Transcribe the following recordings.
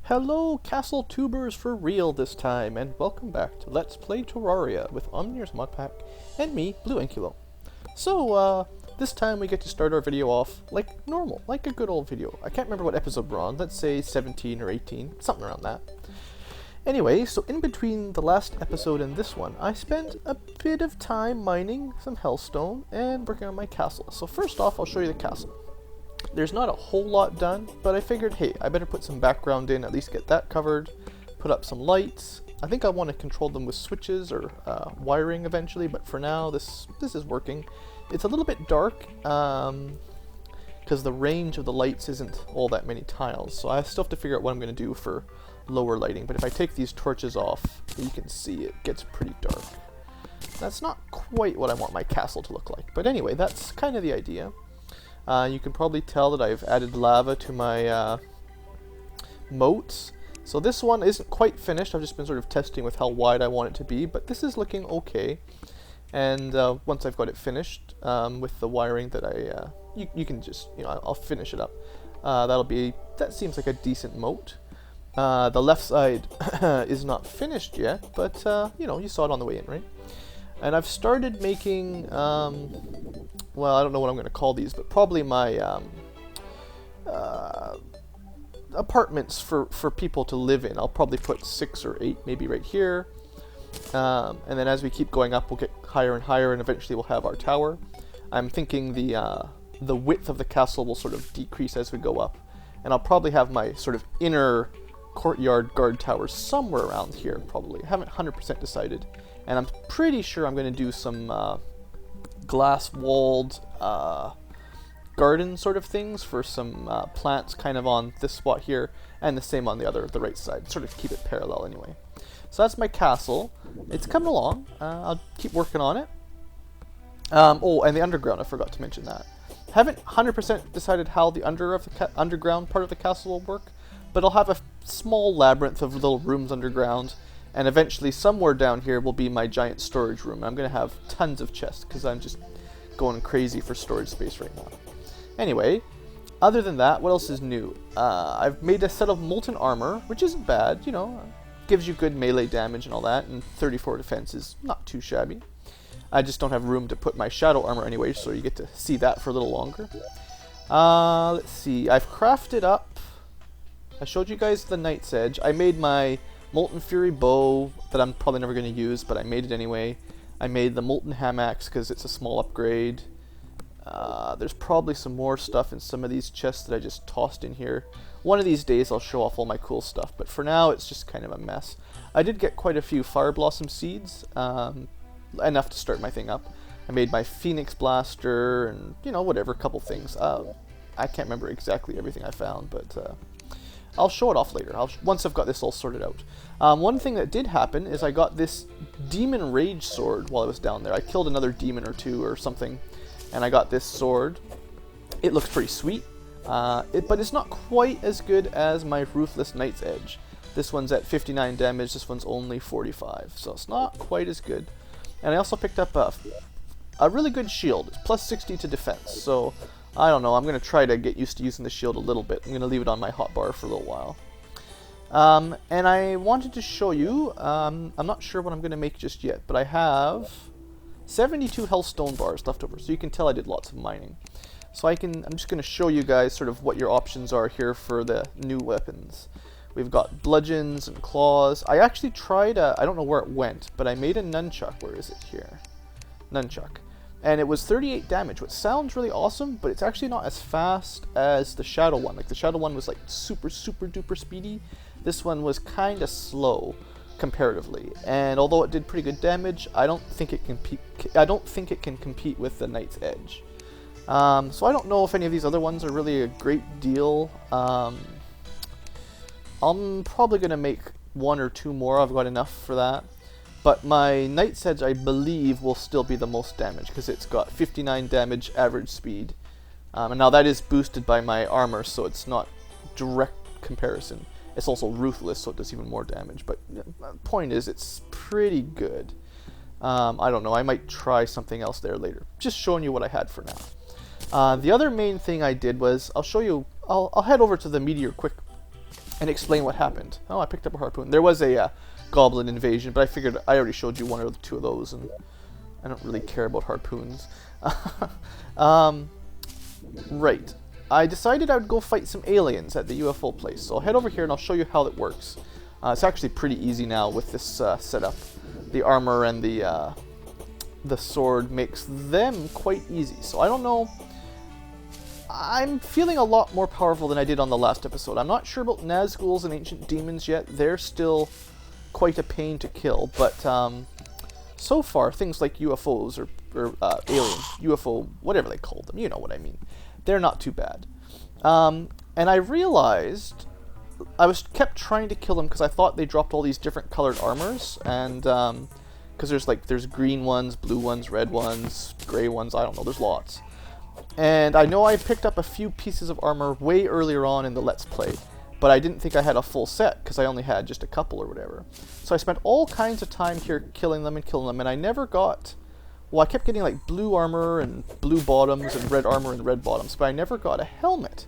Hello, Castle Tubers for real this time, and welcome back to Let's Play Terraria with Omnir's Modpack and me, Blue Inculo. So, this time we get to start our video off like normal, like a good old video. I can't remember what episode we're on, let's say 17 or 18, something around that. Anyway, so in between the last episode and this one, I spent a bit of time mining some hellstone and working on my castle. So first off, I'll show you the castle. There's not a whole lot done, but I figured, hey, I better put some background in, at least get that covered, put up some lights. I think I want to control them with switches or wiring eventually, but for now, this is working. It's a little bit dark, because the range of the lights isn't all that many tiles, so I still have to figure out what I'm going to do for lower lighting, but if I take these torches off, you can see it gets pretty dark. That's not quite what I want my castle to look like, but anyway, that's kind of the idea. You can probably tell that I've added lava to my moats. So this one isn't quite finished. I've just been sort of testing with how wide I want it to be, but this is looking okay. And once I've got it finished with the wiring that you can just, I'll finish it up. That seems like a decent moat. The left side is not finished yet, but you saw it on the way in, right? And I've started making, well, I don't know what I'm going to call these, but probably my apartments for people to live in. I'll probably put 6 or 8 maybe right here. And then as we keep going up, we'll get higher and higher, and eventually we'll have our tower. I'm thinking the width of the castle will sort of decrease as we go up. And I'll probably have my sort of inner courtyard guard tower somewhere around here, probably. I haven't 100% decided. And I'm pretty sure I'm going to do some glass-walled garden sort of things for some plants kind of on this spot here, and the same on the right side. Sort of keep it parallel anyway. So that's my castle. It's coming along. I'll keep working on it. Oh, and the underground, I forgot to mention that. Haven't 100% decided how the underground part of the castle will work, but I'll have a small labyrinth of little rooms underground. And eventually, somewhere down here will be my giant storage room. I'm going to have tons of chests, because I'm just going crazy for storage space right now. Anyway, other than that, what else is new? I've made a set of molten armor, which isn't bad, gives you good melee damage and all that, and 34 defense is not too shabby. I just don't have room to put my shadow armor anyway, so you get to see that for a little longer. Let's see, I've crafted up, I showed you guys the Knight's Edge. I made my Molten Fury bow that I'm probably never going to use, but I made it anyway. I made the Molten Ham Axe because it's a small upgrade. There's probably some more stuff in some of these chests that I just tossed in here. One of these days I'll show off all my cool stuff, but for now it's just kind of a mess. I did get quite a few Fire Blossom seeds, enough to start my thing up. I made my Phoenix Blaster and, whatever, a couple things. I can't remember exactly everything I found, but I'll show it off later, once I've got this all sorted out. One thing that did happen is I got this Demon Rage sword while I was down there. I killed another demon or two or something, and I got this sword. It looks pretty sweet, but it's not quite as good as my Ruthless Knight's Edge. This one's at 59 damage, this one's only 45, so it's not quite as good. And I also picked up a really good shield. It's plus 60 to defense, so I don't know, I'm going to try to get used to using the shield a little bit. I'm going to leave it on my hotbar for a little while. And I wanted to show you, I'm not sure what I'm going to make just yet, but I have 72 hellstone bars left over, so you can tell I did lots of mining. So I'm just going to show you guys sort of what your options are here for the new weapons. We've got bludgeons and claws. I actually tried, I don't know where it went, but I made a nunchuck. Where is it here? Nunchuck. And it was 38 damage, which sounds really awesome, but it's actually not as fast as the Shadow one. Like, the Shadow one was like super, super duper speedy. This one was kind of slow, comparatively. And although it did pretty good damage, I don't think it can compete with the Knight's Edge. So I don't know if any of these other ones are really a great deal. I'm probably going to make 1 or 2 more. I've got enough for that. But my Knight's Edge, I believe, will still be the most damage, because it's got 59 damage average speed. And now that is boosted by my armor, so it's not direct comparison. It's also ruthless, so it does even more damage. But the point is, it's pretty good. I don't know, I might try something else there later. Just showing you what I had for now. The other main thing I did was, I'll show you, I'll head over to the meteor quick and explain what happened. Oh, I picked up a harpoon. There was a goblin invasion, but I figured I already showed you one or two of those, and I don't really care about harpoons. Right. I decided I would go fight some aliens at the UFO place, so I'll head over here and I'll show you how it works. It's actually pretty easy now with this setup. The armor and the sword makes them quite easy, so I don't know. I'm feeling a lot more powerful than I did on the last episode. I'm not sure about Nazguls and Ancient Demons yet. They're still quite a pain to kill, but so far, things like UFOs or aliens, UFO, whatever they call them, you know what I mean. They're not too bad. And I realized I kept trying to kill them because I thought they dropped all these different colored armors, and because there's green ones, blue ones, red ones, gray ones, I don't know, there's lots. And I know I picked up a few pieces of armor way earlier on in the Let's Play, but I didn't think I had a full set because I only had just a couple or whatever. So I spent all kinds of time here killing them, and I never got... Well, I kept getting like blue armor and blue bottoms and red armor and red bottoms, but I never got a helmet.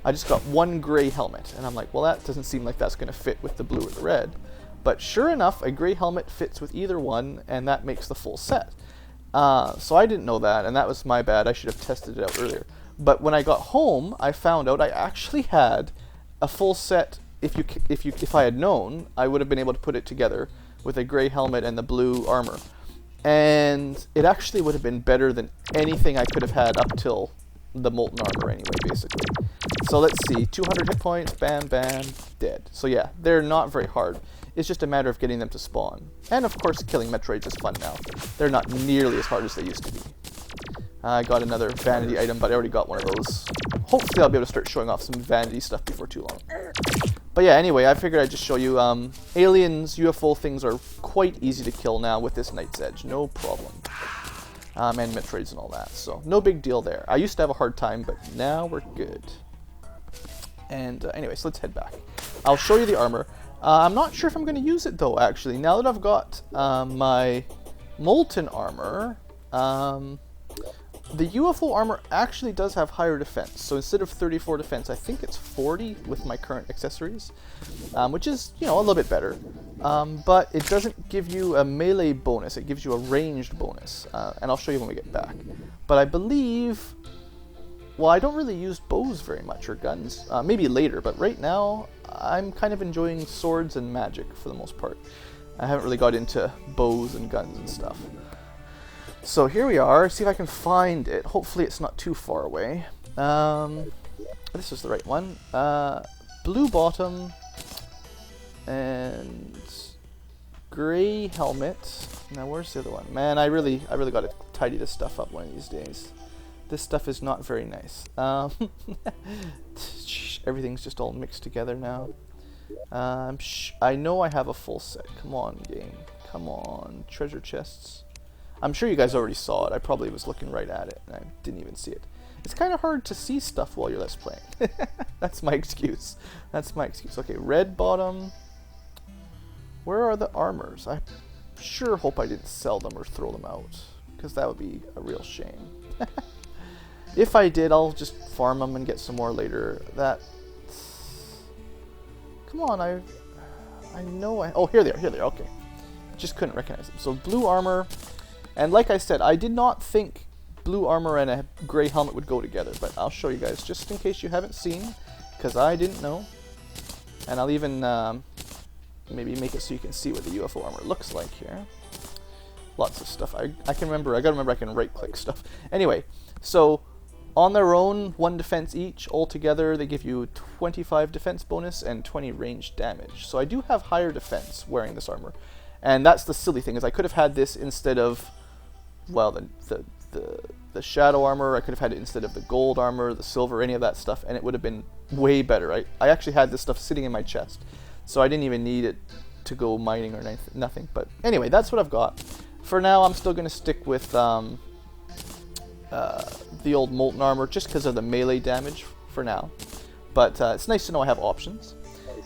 I just got one gray helmet, and I'm like, well, that doesn't seem like that's going to fit with the blue or the red. But sure enough, a gray helmet fits with either one, and that makes the full set. So I didn't know that, and that was my bad. I should have tested it out earlier. But when I got home, I found out I actually had a full set. If I had known, I would have been able to put it together with a gray helmet and the blue armor. And it actually would have been better than anything I could have had up till the molten armor anyway, basically. So let's see, 200 hit points, bam, bam, dead. So yeah, they're not very hard. It's just a matter of getting them to spawn. And of course, killing Metroids is fun now. They're not nearly as hard as they used to be. I got another vanity item, but I already got one of those. Hopefully I'll be able to start showing off some vanity stuff before too long. But yeah, anyway, I figured I'd just show you, aliens, UFO things are quite easy to kill now with this Night's Edge, no problem. And Metroids and all that, so no big deal there. I used to have a hard time, but now we're good. And anyway, so let's head back. I'll show you the armor. I'm not sure if I'm going to use it though, actually. Now that I've got my molten armor, the UFO armor actually does have higher defense. So instead of 34 defense, I think it's 40 with my current accessories, which is, you know, a little bit better. But it doesn't give you a melee bonus, it gives you a ranged bonus. And I'll show you when we get back. But I believe... Well, I don't really use bows very much, or guns. Maybe later, but right now, I'm kind of enjoying swords and magic for the most part. I haven't really got into bows and guns and stuff. So here we are, see if I can find it. Hopefully it's not too far away. This is the right one. Blue bottom and gray helmet. Now where's the other one? Man, I really got to tidy this stuff up one of these days. This stuff is not very nice. Everything's just all mixed together now. I know I have a full set. Come on, game. Come on. Treasure chests. I'm sure you guys already saw it. I probably was looking right at it, and I didn't even see it. It's kind of hard to see stuff while you're Let's Playing. That's my excuse. That's my excuse. Okay, red bottom. Where are the armors? I sure hope I didn't sell them or throw them out, because that would be a real shame. If I did, I'll just farm them and get some more later. Come on, I know I... Oh, here they are, okay. Just couldn't recognize them. So blue armor, and like I said, I did not think blue armor and a gray helmet would go together, but I'll show you guys just in case you haven't seen, because I didn't know. And I'll even maybe make it so you can see what the UFO armor looks like here. Lots of stuff. I gotta remember I can right click stuff. Anyway, so on their own, 1 defense each. Altogether, they give you 25 defense bonus and 20 ranged damage. So I do have higher defense wearing this armor. And that's the silly thing, is I could have had this instead of, well, the shadow armor. I could have had it instead of the gold armor, the silver, any of that stuff, and it would have been way better. I actually had this stuff sitting in my chest, so I didn't even need it to go mining or nothing. But anyway, that's what I've got. For now, I'm still going to stick with the old molten armor just because of the melee damage for now. But it's nice to know I have options.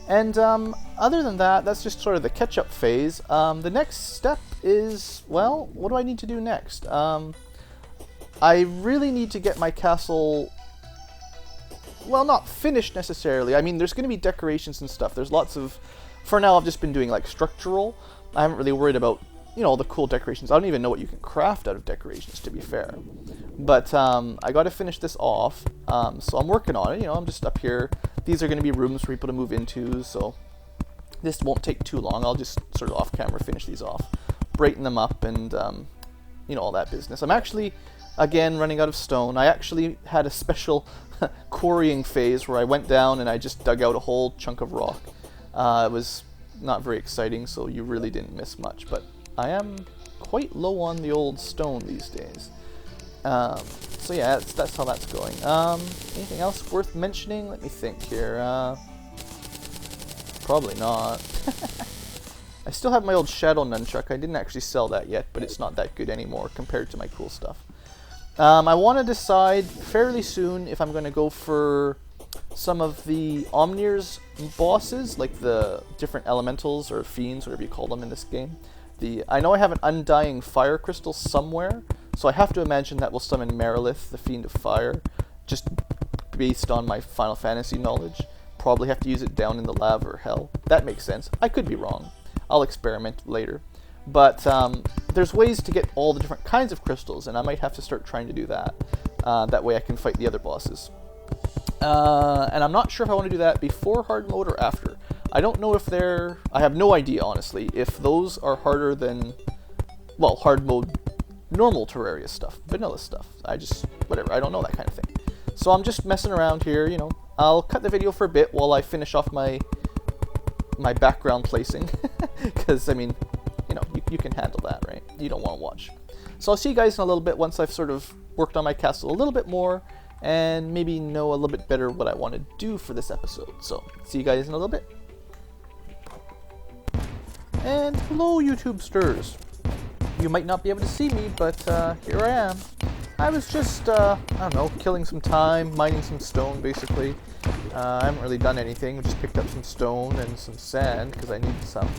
And other than that, that's just sort of the catch-up phase. The next step is, well, what do I need to do next? I really need to get my castle well, not finished necessarily. I mean, there's going to be decorations and stuff. There's lots of... For now, I've just been doing, like, structural. I haven't really worried about, you know, all the cool decorations. I don't even know what you can craft out of decorations, to be fair. But I got to finish this off, so I'm working on it. You know, I'm just up here. These are going to be rooms for people to move into, so this won't take too long. I'll just sort of off-camera finish these off, brighten them up, and, you know, all that business. I'm actually, again, running out of stone. I actually had a special quarrying phase where I went down and I just dug out a whole chunk of rock. It was not very exciting, so you really didn't miss much, but I am quite low on the old stone these days. So yeah, that's how that's going. Anything else worth mentioning? Let me think here. Probably not. I still have my old shadow nunchuck. I didn't actually sell that yet, but it's not that good anymore compared to my cool stuff. I want to decide fairly soon if I'm going to go for some of the Omnir's bosses, like the different elementals or fiends, whatever you call them in this game. I know I have an undying fire crystal somewhere, so I have to imagine that will summon Merilith, the Fiend of Fire, just based on my Final Fantasy knowledge. Probably have to use it down in the lava or hell. That makes sense. I could be wrong. I'll experiment later. But there's ways to get all the different kinds of crystals, and I might have to start trying to do that. That way I can fight the other bosses. And I'm not sure if I want to do that before hard mode or after. I don't know if they're... I have no idea, honestly, if those are harder than, well, hard mode normal Terraria stuff, vanilla stuff. Whatever, I don't know that kind of thing. So I'm just messing around here, you know. I'll cut the video for a bit while I finish off my background placing. Because, I mean, you know, you can handle that, right? You don't want to watch. So I'll see you guys in a little bit once I've sort of worked on my castle a little bit more, and maybe know a little bit better what I want to do for this episode. So, see you guys in a little bit. And hello, YouTube sters. You might not be able to see me, but here I am. I was just, I don't know, killing some time, mining some stone, basically. I haven't really done anything. I just picked up some stone and some sand, because I needed some.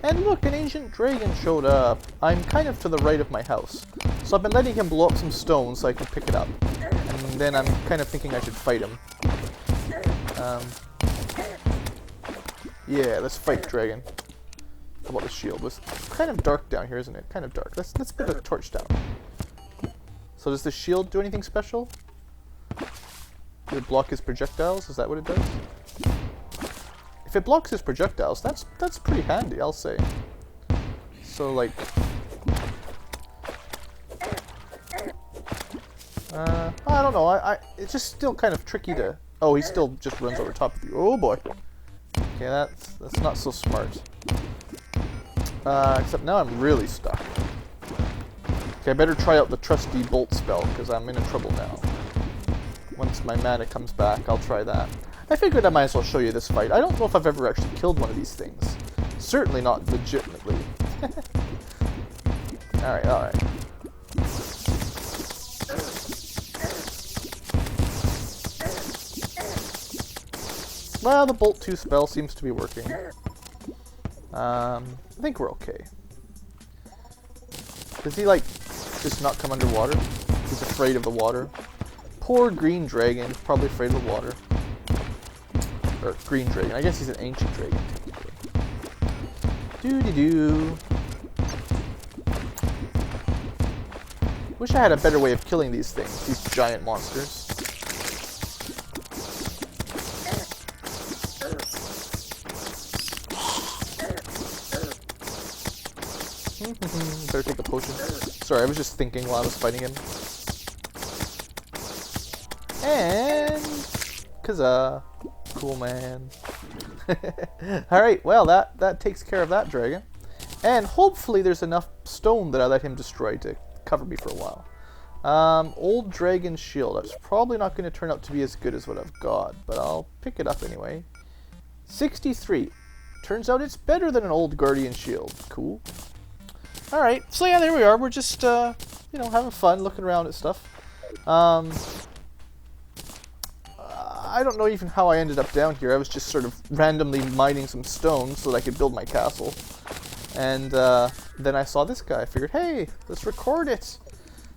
And look, an ancient dragon showed up. I'm kind of to the right of my house. So I've been letting him blow up some stone so I can pick it up. And then I'm kind of thinking I should fight him. Yeah, let's fight dragon. How about the shield? It's kind of dark down here, isn't it? Kind of dark. Let's put a torch down. So does the shield do anything special? Does it block his projectiles? Is that what it does? If it blocks his projectiles, that's pretty handy, I'll say. So like... I don't know, it's just still kind of tricky to... Oh, he still just runs over top of you. Oh boy. Okay, that's not so smart. Except now I'm really stuck. Okay, I better try out the trusty bolt spell, because I'm in trouble now. Once my mana comes back, I'll try that. I figured I might as well show you this fight. I don't know if I've ever actually killed one of these things. Certainly not legitimately. Alright, alright. Well, the Bolt 2 spell seems to be working. I think we're okay. Does he, like, just not come underwater? He's afraid of the water. Poor green dragon. He's probably afraid of the water. Or green dragon. I guess he's an ancient dragon, technically. Doo-dee-doo. Wish I had a better way of killing these things, these giant monsters. Better take a potion. Sorry, I was just thinking while I was fighting him. And... Kazaa. Cool, man. Alright, well, that takes care of that dragon. And hopefully there's enough stone that I let him destroy to cover me for a while. Old dragon shield. That's probably not going to turn out to be as good as what I've got, but I'll pick it up anyway. 63. Turns out it's better than an old guardian shield. Cool. Alright, so yeah, there we are. We're just, you know, having fun, looking around at stuff. I don't know even how I ended up down here. I was just sort of randomly mining some stone so that I could build my castle. And then I saw this guy. I figured, hey, let's record it.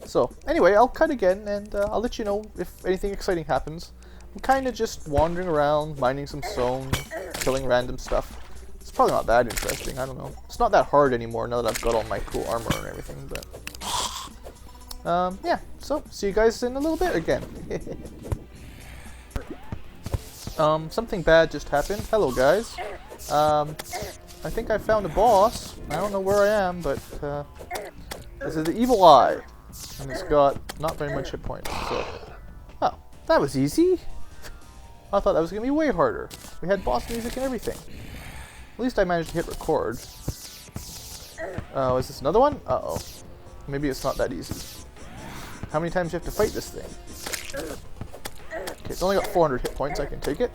So, anyway, I'll cut again, and I'll let you know if anything exciting happens. I'm kind of just wandering around, mining some stone, killing random stuff. It's probably not that interesting, I don't know. It's not that hard anymore now that I've got all my cool armor and everything, but... yeah, so, see you guys in a little bit again. Something bad just happened. Hello, guys. I think I found a boss. I don't know where I am, but, this is the Evil Eye. And it's got not very much hit points, so... Oh, that was easy. I thought that was going to be way harder. We had boss music and everything. At least I managed to hit record. Oh, is this another one? Uh-oh. Maybe it's not that easy. How many times do you have to fight this thing? Okay, it's only got 400 hit points. I can take it.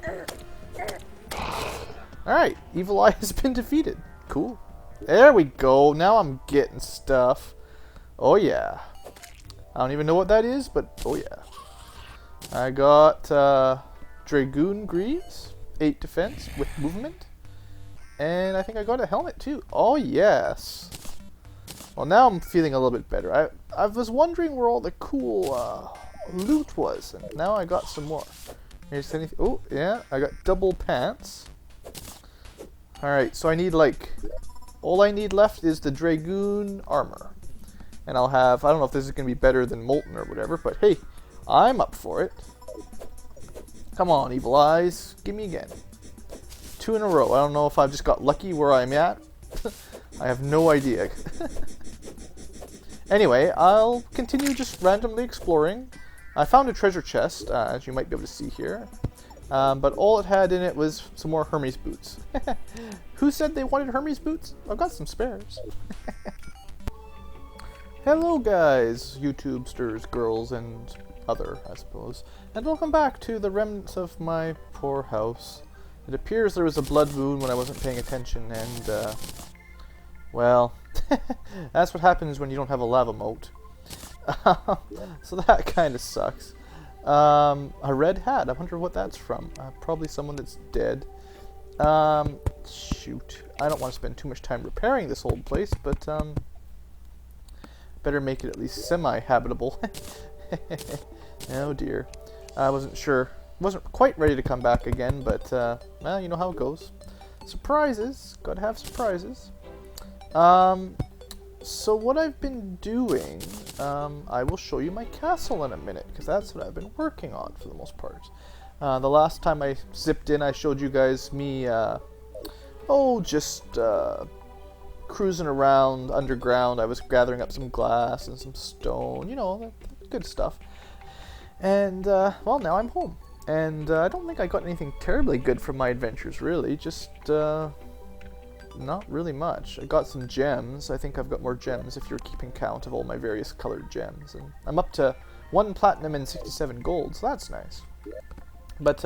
Alright, Evil Eye has been defeated. Cool. There we go. Now I'm getting stuff. Oh yeah. I don't even know what that is, but oh yeah. I got Dragoon Greaves, 8 defense with movement. And I think I got a helmet too. Oh yes. Well, now I'm feeling a little bit better. I was wondering where all the cool loot was, and now I got some more. Here's anything. Oh yeah, I got double pants. Alright, so I need like... all I need left is the Dragoon armor. And I'll have... I don't know if this is going to be better than Molten or whatever, but hey, I'm up for it. Come on, Evil Eyes. Give me again. 2 in a row. I don't know if I've just got lucky where I'm at. I have no idea. Anyway, I'll continue just randomly exploring. I found a treasure chest, as you might be able to see here. But all it had in it was some more Hermes boots. Who said they wanted Hermes boots? I've got some spares. Hello guys, YouTubesters, girls, and other, I suppose. And welcome back to the remnants of my poor house. It appears there was a blood moon when I wasn't paying attention, and, well, that's what happens when you don't have a lava moat. So that kind of sucks. A red hat, I wonder what that's from. Probably someone that's dead. Shoot. I don't want to spend too much time repairing this old place, but, better make it at least semi-habitable. Oh dear. I wasn't sure. Wasn't quite ready to come back again, but, well, you know how it goes. Surprises. Gotta have surprises. So what I've been doing, I will show you my castle in a minute, because that's what I've been working on for the most part. The last time I zipped in, I showed you guys me, just cruising around underground. I was gathering up some glass and some stone, you know, good stuff. And, well, now I'm home. And I don't think I got anything terribly good from my adventures, really. Just, not really much. I got some gems. I think I've got more gems if you're keeping count of all my various colored gems. And I'm up to 1 platinum and 67 gold, so that's nice. But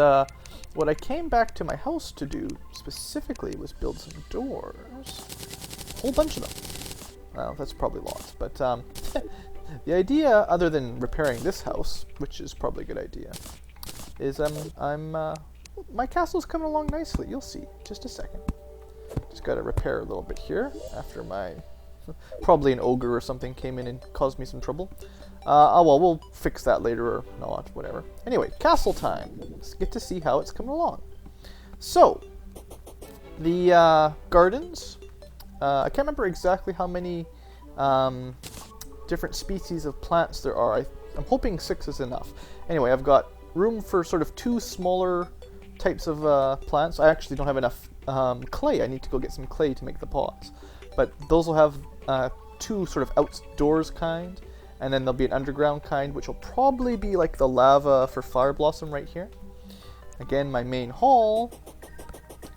what I came back to my house to do specifically was build some doors. A whole bunch of them. Well, that's probably lots. But the idea, other than repairing this house, which is probably a good idea, is my castle's coming along nicely. You'll see. Just a second. Just gotta repair a little bit here after my... probably an ogre or something came in and caused me some trouble. Oh well, we'll fix that later or not, whatever. Anyway, castle time. Let's get to see how it's coming along. So, the gardens. I can't remember exactly how many different species of plants there are. I'm hoping 6 is enough. Anyway, I've got room for sort of 2 smaller types of plants. I actually don't have enough clay. I need to go get some clay to make the pots. But those will have 2 sort of outdoors kind, and then there'll be an underground kind, which will probably be like the lava for Flower Blossom right here. Again, my main hall,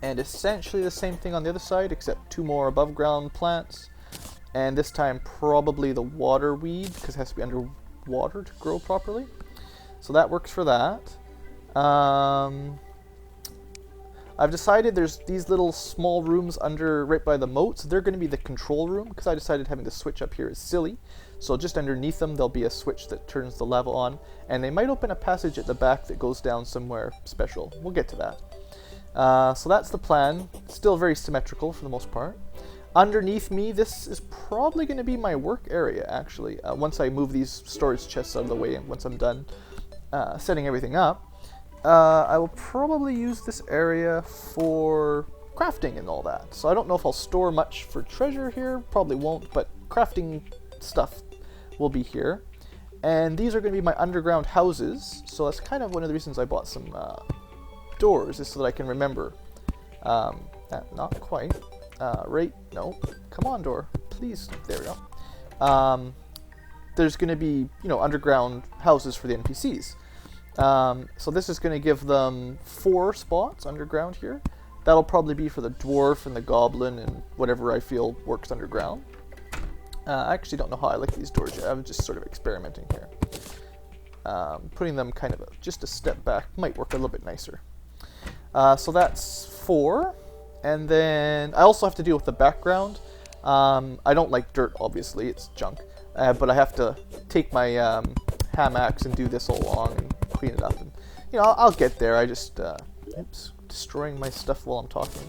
and essentially the same thing on the other side, except 2 more above ground plants, and this time probably the water weed, because it has to be underwater to grow properly. So that works for that. I've decided there's these little small rooms right by the moat, so they're going to be the control room, because I decided having the switch up here is silly. So just underneath them there'll be a switch that turns the lava on, and they might open a passage at the back that goes down somewhere special. We'll get to that. So that's the plan. Still very symmetrical for the most part. Underneath me, this is probably going to be my work area, actually, once I move these storage chests out of the way and once I'm done setting everything up. I will probably use this area for crafting and all that. So I don't know if I'll store much for treasure here. Probably won't, but crafting stuff will be here. And these are going to be my underground houses. So that's kind of one of the reasons I bought some doors, is so that I can remember. Not quite. Right? No. Come on, door. Please. There we go. There's going to be, underground houses for the NPCs. So this is going to give them 4 spots underground here. That'll probably be for the dwarf and the goblin and whatever I feel works underground. I actually don't know how I like these doors yet. I'm just sort of experimenting here. Putting them kind of just a step back might work a little bit nicer. So that's 4. And then I also have to deal with the background. I don't like dirt, obviously. It's junk. But I have to take my ham axe and do this all along and clean it up. And, I'll get there. I just... oops. Destroying my stuff while I'm talking.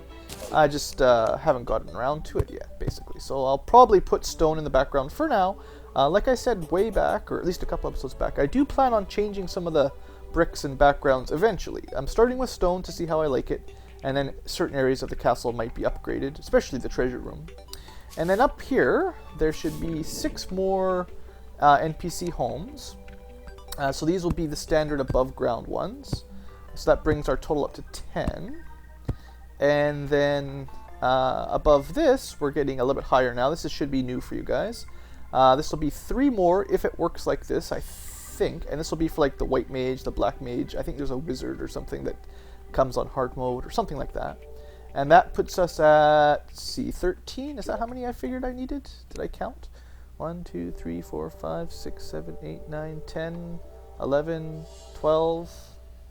I just haven't gotten around to it yet, basically. So I'll probably put stone in the background for now. Like I said way back, or at least a couple episodes back, I do plan on changing some of the bricks and backgrounds eventually. I'm starting with stone to see how I like it, and then certain areas of the castle might be upgraded, especially the treasure room. And then up here, there should be 6 more NPC homes. So these will be the standard above ground ones. So that brings our total up to 10. And then above this, we're getting a little bit higher now. This should be new for you guys. This will be 3 more if it works like this, I think. And this will be for like the white mage, the black mage. I think there's a wizard or something that comes on hard mode or something like that. And that puts us at, let's see, 13. Is that how many I figured I needed? Did I count? 1, 2, 3, 4, 5, 6, 7, 8, 9, 10, 11, 12...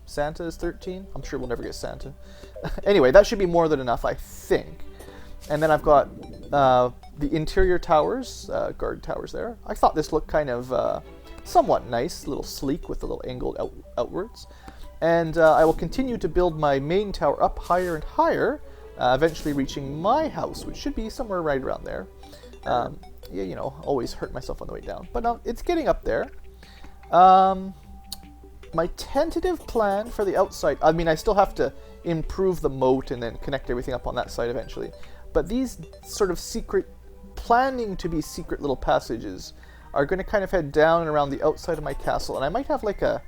Santa is 13. I'm sure we'll never get Santa. Anyway, that should be more than enough, I think. And then I've got the interior towers, guard towers there. I thought this looked kind of somewhat nice, a little sleek with a little angled outwards. And I will continue to build my main tower up higher and higher, eventually reaching my house, which should be somewhere right around there. Always hurt myself on the way down. But it's getting up there. My tentative plan for the outside, I still have to improve the moat and then connect everything up on that side eventually. But these sort of planning to be secret little passages are going to kind of head down and around the outside of my castle. And I might have like a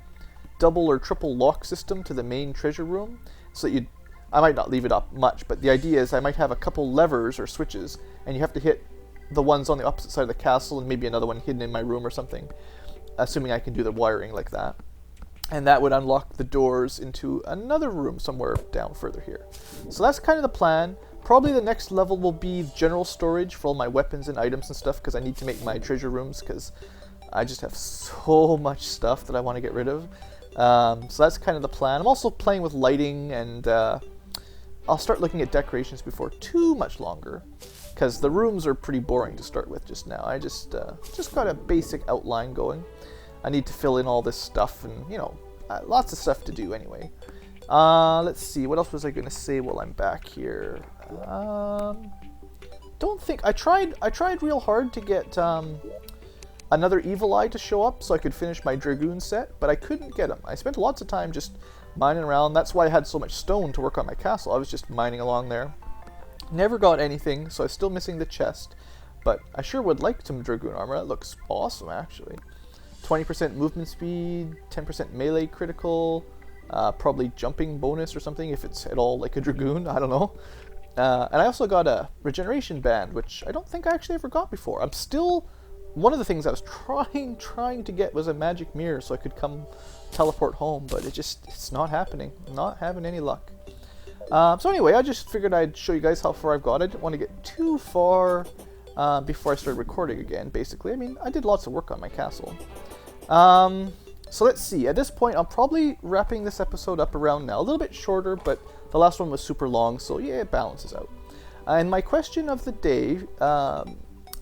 double or triple lock system to the main treasure room. So that I might not leave it up much, but the idea is I might have a couple levers or switches, and you have to hit the ones on the opposite side of the castle and maybe another one hidden in my room or something. Assuming I can do the wiring like that. And that would unlock the doors into another room somewhere down further here. So that's kind of the plan. Probably the next level will be general storage for all my weapons and items and stuff, because I need to make my treasure rooms, because I just have so much stuff that I want to get rid of. So that's kind of the plan. I'm also playing with lighting, and I'll start looking at decorations before too much longer, because the rooms are pretty boring to start with just now. I just got a basic outline going. I need to fill in all this stuff, and lots of stuff to do anyway. Let's see, what else was I going to say while I'm back here? Don't think I tried real hard to get another evil eye to show up so I could finish my dragoon set, but I couldn't get him. I spent lots of time just mining around. That's why I had so much stone to work on my castle. I was just mining along there. Never got anything, so I'm still missing the chest, but I sure would like some dragoon armor. That looks awesome, actually. 20% movement speed, 10% melee critical, probably jumping bonus or something if it's at all like a dragoon, I don't know. And I also got a regeneration band, which I don't think I actually ever got before. I'm still, one of the things I was trying to get was a magic mirror so I could come teleport home, but it's not happening. I'm not having any luck. So anyway, I just figured I'd show you guys how far I've got. I didn't want to get too far before I started recording again, basically. I did lots of work on my castle. So let's see. At this point, I'm probably wrapping this episode up around now. A little bit shorter, but the last one was super long, so yeah, it balances out. And my question of the day,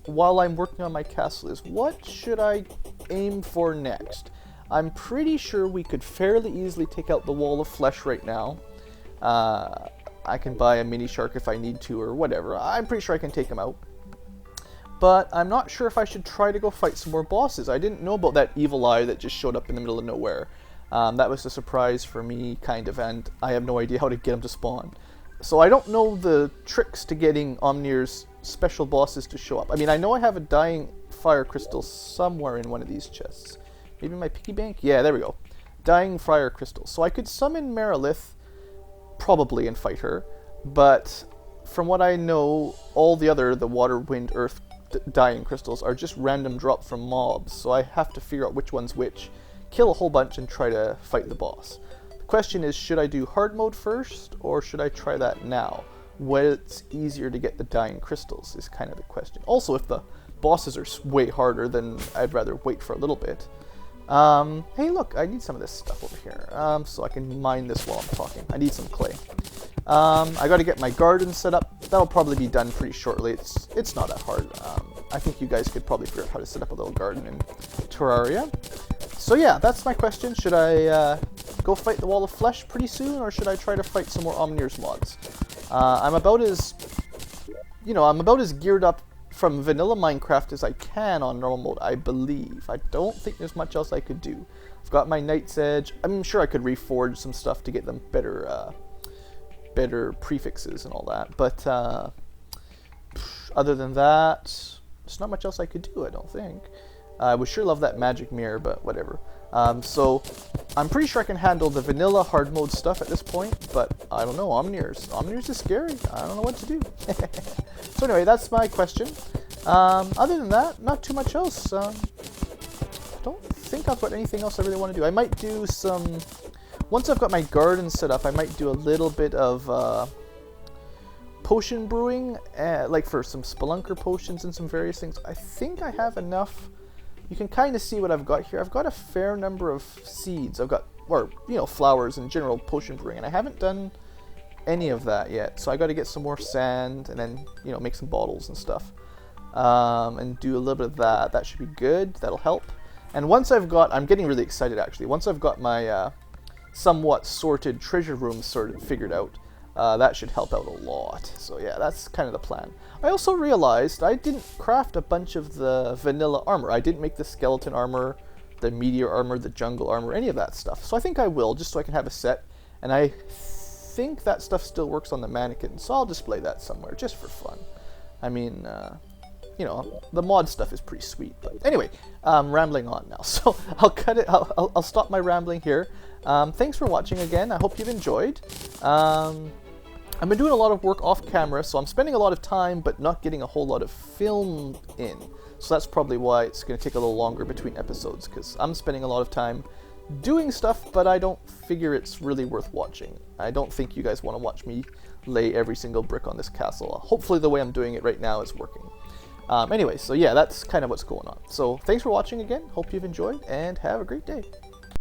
while I'm working on my castle, is what should I aim for next? I'm pretty sure we could fairly easily take out the wall of flesh right now. I can buy a mini shark if I need to, or whatever. I'm pretty sure I can take him out. But I'm not sure if I should try to go fight some more bosses. I didn't know about that evil eye that just showed up in the middle of nowhere. That was a surprise for me, kind of, and I have no idea how to get them to spawn. So I don't know the tricks to getting Omnir's special bosses to show up. I mean, I know I have a dying fire crystal somewhere in one of these chests. Maybe my piggy bank? Yeah, there we go. Dying fire crystal. So I could summon Merilith, probably, and fight her. But from what I know, all the water, wind, earth dying crystals are just random drop from mobs. So I have to figure out which one's which, kill a whole bunch, and try to fight the boss. The question is, should I do hard mode first, or should I try that now? What's easier to get the dying crystals is kind of the question. Also, if the bosses are way harder, then I'd rather wait for a little bit. Hey look, I need some of this stuff over here, so I can mine this while I'm talking. I need some clay. I gotta get my garden set up. That'll probably be done pretty shortly. It's not that hard. I think you guys could probably figure out how to set up a little garden in Terraria. So yeah, that's my question. Should I go fight the Wall of Flesh pretty soon, or should I try to fight some more Omnir's mods? I'm about as geared up from vanilla Minecraft as I can on normal mode, I believe. I don't think there's much else I could do. I've got my Night's Edge. I'm sure I could reforge some stuff to get them better prefixes and all that. But other than that, there's not much else I could do, I don't think. I would sure love that magic mirror, but whatever. So I'm pretty sure I can handle the vanilla hard mode stuff at this point, but I don't know, Omnir's. Omnir's is scary. I don't know what to do. So anyway, that's my question. Other than that, not too much else. I don't think I've got anything else I really want to do. I might do some... Once I've got my garden set up, I might do a little bit of potion brewing, like for some spelunker potions and some various things. I think I have enough. You can kind of see what I've got here. I've got a fair number of seeds. I've got, or, flowers and general potion brewing, and I haven't done any of that yet. So I got to get some more sand and then, make some bottles and stuff. And do a little bit of that. That should be good. That'll help. And once I've got, I'm getting really excited actually. Once I've got my somewhat sorted treasure room sort of figured out, that should help out a lot. So yeah, that's kind of the plan. I also realized I didn't craft a bunch of the vanilla armor. I didn't make the skeleton armor, the meteor armor, the jungle armor, any of that stuff. So I think I will, just so I can have a set. And I think that stuff still works on the mannequin, so I'll display that somewhere, just for fun. I mean, the mod stuff is pretty sweet. But anyway, I'm rambling on now, so I'll cut it. I'll stop my rambling here. Thanks for watching again. I hope you've enjoyed. I've been doing a lot of work off camera, so I'm spending a lot of time, but not getting a whole lot of film in. So that's probably why it's going to take a little longer between episodes, because I'm spending a lot of time doing stuff, but I don't figure it's really worth watching. I don't think you guys want to watch me lay every single brick on this castle. Hopefully the way I'm doing it right now is working. Anyway, so yeah, that's kind of what's going on. So thanks for watching again. Hope you've enjoyed, and have a great day.